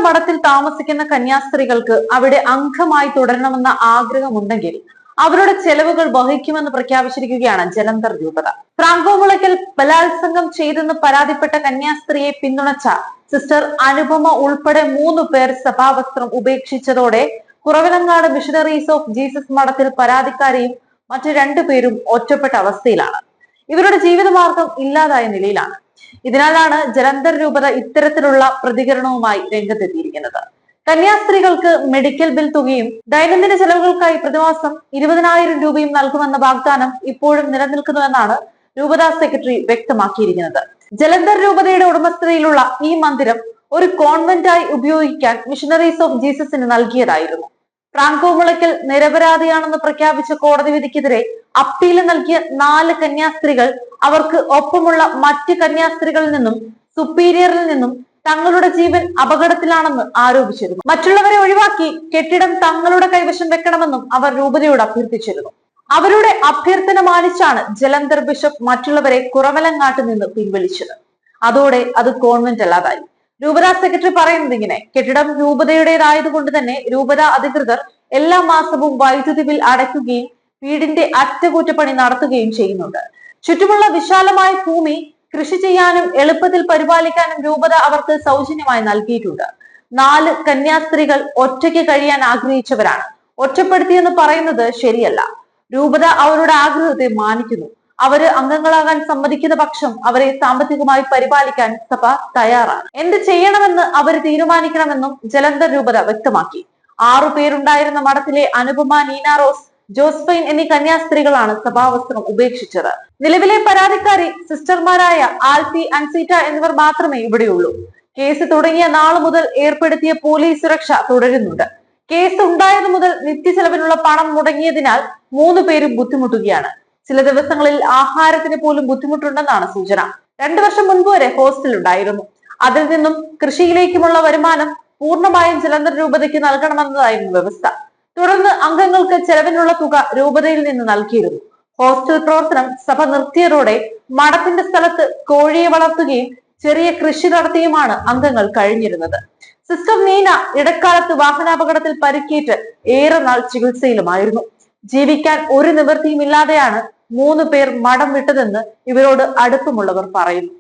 മഠത്തിൽ താമസിക്കുന്ന കന്യാസ്ത്രീകൾക്ക് അവിടെ അംഗമായി തുടരണമെന്ന ആഗ്രഹമുണ്ടെങ്കിൽ അവരുടെ ചെലവുകൾ വഹിക്കുമെന്ന് പ്രഖ്യാപിച്ചിരിക്കുകയാണ് ജലന്ധർ രൂപത. ഫ്രാങ്കോ മുളയ്ക്കൽ ബലാത്സംഗം ചെയ്തെന്ന് പരാതിപ്പെട്ട കന്യാസ്ത്രീയെ പിന്തുണച്ച സിസ്റ്റർ അനുപമ ഉൾപ്പെടെ 3 പേർ സഭാവസ്ത്രം ഉപേക്ഷിച്ചതോടെ കുറവിലങ്ങാട് മിഷണറീസ് ഓഫ് ജീസസ് മഠത്തിൽ പരാതിക്കാരെയും മറ്റു 2 പേരും ഒറ്റപ്പെട്ട അവസ്ഥയിലാണ്. ഇവരുടെ ജീവിതമാർഗം ഇല്ലാതായ നിലയിലാണ്. ഇതിനാലാണ് ജലന്ധർ രൂപത ഇത്തരത്തിലുള്ള പ്രതികരണവുമായി രംഗത്തെത്തിയിരിക്കുന്നത്. കന്യാസ്ത്രീകൾക്ക് മെഡിക്കൽ ബിൽ തുകയും ദൈനംദിന ചെലവുകൾക്കായി പ്രതിമാസം 20,000 രൂപയും നൽകുമെന്ന വാഗ്ദാനം ഇപ്പോഴും നിലനിൽക്കുന്നുവെന്നാണ് രൂപതാ സെക്രട്ടറി വ്യക്തമാക്കിയിരിക്കുന്നത്. ജലന്ധർ രൂപതയുടെ ഉടമസ്ഥതയിലുള്ള ഈ മന്ദിരം ഒരു കോൺവെന്റായി ഉപയോഗിക്കാൻ മിഷണറീസ് ഓഫ് ജീസസിന് നൽകിയതായിരുന്നു. ഫ്രാങ്കോ മുളയ്ക്കൽ നിരപരാധിയാണെന്ന് പ്രഖ്യാപിച്ച കോടതി വിധിക്കെതിരെ അപ്പീല് നൽകിയ 4 കന്യാസ്ത്രീകൾ അവർക്ക് ഒപ്പമുള്ള മറ്റ് കന്യാസ്ത്രീകളിൽ നിന്നും സുപ്പീരിയറിൽ നിന്നും തങ്ങളുടെ ജീവൻ അപകടത്തിലാണെന്ന് ആരോപിച്ചിരുന്നു. മറ്റുള്ളവരെ ഒഴിവാക്കി കെട്ടിടം തങ്ങളുടെ കൈവശം വെക്കണമെന്നും അവർ രൂപതയോട് അഭ്യർത്ഥിച്ചിരുന്നു. അവരുടെ അഭ്യർത്ഥന മാനിച്ചാണ് ജലന്ധർ ബിഷപ്പ് മറ്റുള്ളവരെ കുറവലങ്ങാട്ട് നിന്ന് പിൻവലിച്ചത്. അതോടെ അത് കോൺവെന്റ് അല്ലാതായി. രൂപതാ സെക്രട്ടറി പറയുന്നത് ഇങ്ങനെ: കെട്ടിടം രൂപതയുടേതായതുകൊണ്ട് തന്നെ രൂപതാ അധികൃതർ എല്ലാ മാസവും വൈദ്യുതി ബിൽ അടയ്ക്കുകയും വീടിന്റെ അറ്റകുറ്റപ്പണി നടത്തുകയും ചെയ്യുന്നുണ്ട്. ചുറ്റുമുള്ള വിശാലമായ ഭൂമി കൃഷി ചെയ്യാനും എളുപ്പത്തിൽ പരിപാലിക്കാനും രൂപത അവർക്ക് സൗജന്യമായി നൽകിയിട്ടുണ്ട്. 4 കന്യാസ്ത്രീകൾ ഒറ്റയ്ക്ക് കഴിയാൻ ആഗ്രഹിച്ചവരാണ്. ഒറ്റപ്പെടുത്തിയെന്ന് പറയുന്നത് ശരിയല്ല. രൂപത അവരുടെ ആഗ്രഹത്തെ മാനിക്കുന്നു. അവര് അംഗങ്ങളാകാൻ സമ്മതിക്കുന്ന പക്ഷം അവരെ സാമ്പത്തികമായി പരിപാലിക്കാൻ സഭ തയ്യാറാണ്. എന്ത് ചെയ്യണമെന്ന് അവർ തീരുമാനിക്കണമെന്നും ജലന്ധർ രൂപത വ്യക്തമാക്കി. 6 പേരുണ്ടായിരുന്ന മഠത്തിലെ അനുപമ, നീന റോസ്, ജോസ്ഫൈൻ എന്നീ കന്യാസ്ത്രീകളാണ് സഭാവസ്ത്രം ഉപേക്ഷിച്ചത്. നിലവിലെ പരാതിക്കാരി സിസ്റ്റർമാരായ ആൽഫി, അൻസീറ്റ എന്നിവർ മാത്രമേ ഇവിടെയുള്ളൂ. കേസ് തുടങ്ങിയ നാൾ മുതൽ ഏർപ്പെടുത്തിയ പോലീസ് സുരക്ഷ തുടരുന്നുണ്ട്. കേസ് ഉണ്ടായത് മുതൽ നിത്യചെലവിനുള്ള പണം മുടങ്ങിയതിനാൽ 3 പേരും ബുദ്ധിമുട്ടുകയാണ്. ചില ദിവസങ്ങളിൽ ആഹാരത്തിന് പോലും ബുദ്ധിമുട്ടുണ്ടെന്നാണ് സൂചന. 2 വർഷം മുൻപ് വരെ ഹോസ്റ്റൽ ഉണ്ടായിരുന്നു. അതിൽ നിന്നും കൃഷിയിലേക്കുമുള്ള വരുമാനം പൂർണ്ണമായും ജലന്ധർ രൂപതയ്ക്ക് നൽകണമെന്നതായിരുന്നു വ്യവസ്ഥ. തുടർന്ന് അംഗങ്ങൾക്ക് ചെലവിനുള്ള തുക രൂപതയിൽ നിന്ന് നൽകിയിരുന്നു. ഹോസ്റ്റൽ പ്രവർത്തനം സഭ നിർത്തിയതോടെ മഠത്തിന്റെ സ്ഥലത്ത് കോഴിയെ വളർത്തുകയും ചെറിയ കൃഷി നടത്തിയുമാണ് അംഗങ്ങൾ കഴിഞ്ഞിരുന്നത്. സിസ്റ്റർ നീന ഇടക്കാലത്ത് വാഹനാപകടത്തിൽ പരിക്കേറ്റ് ഏറെ നാൾ ചികിത്സയിലുമായിരുന്നു. ജീവിക്കാൻ ഒരു നിവൃത്തിയും ഇല്ലാതെയാണ് 3 പേർ മഠം വിട്ടതെന്ന് ഇവരോട് അടുപ്പമുള്ളവർ പറയുന്നു.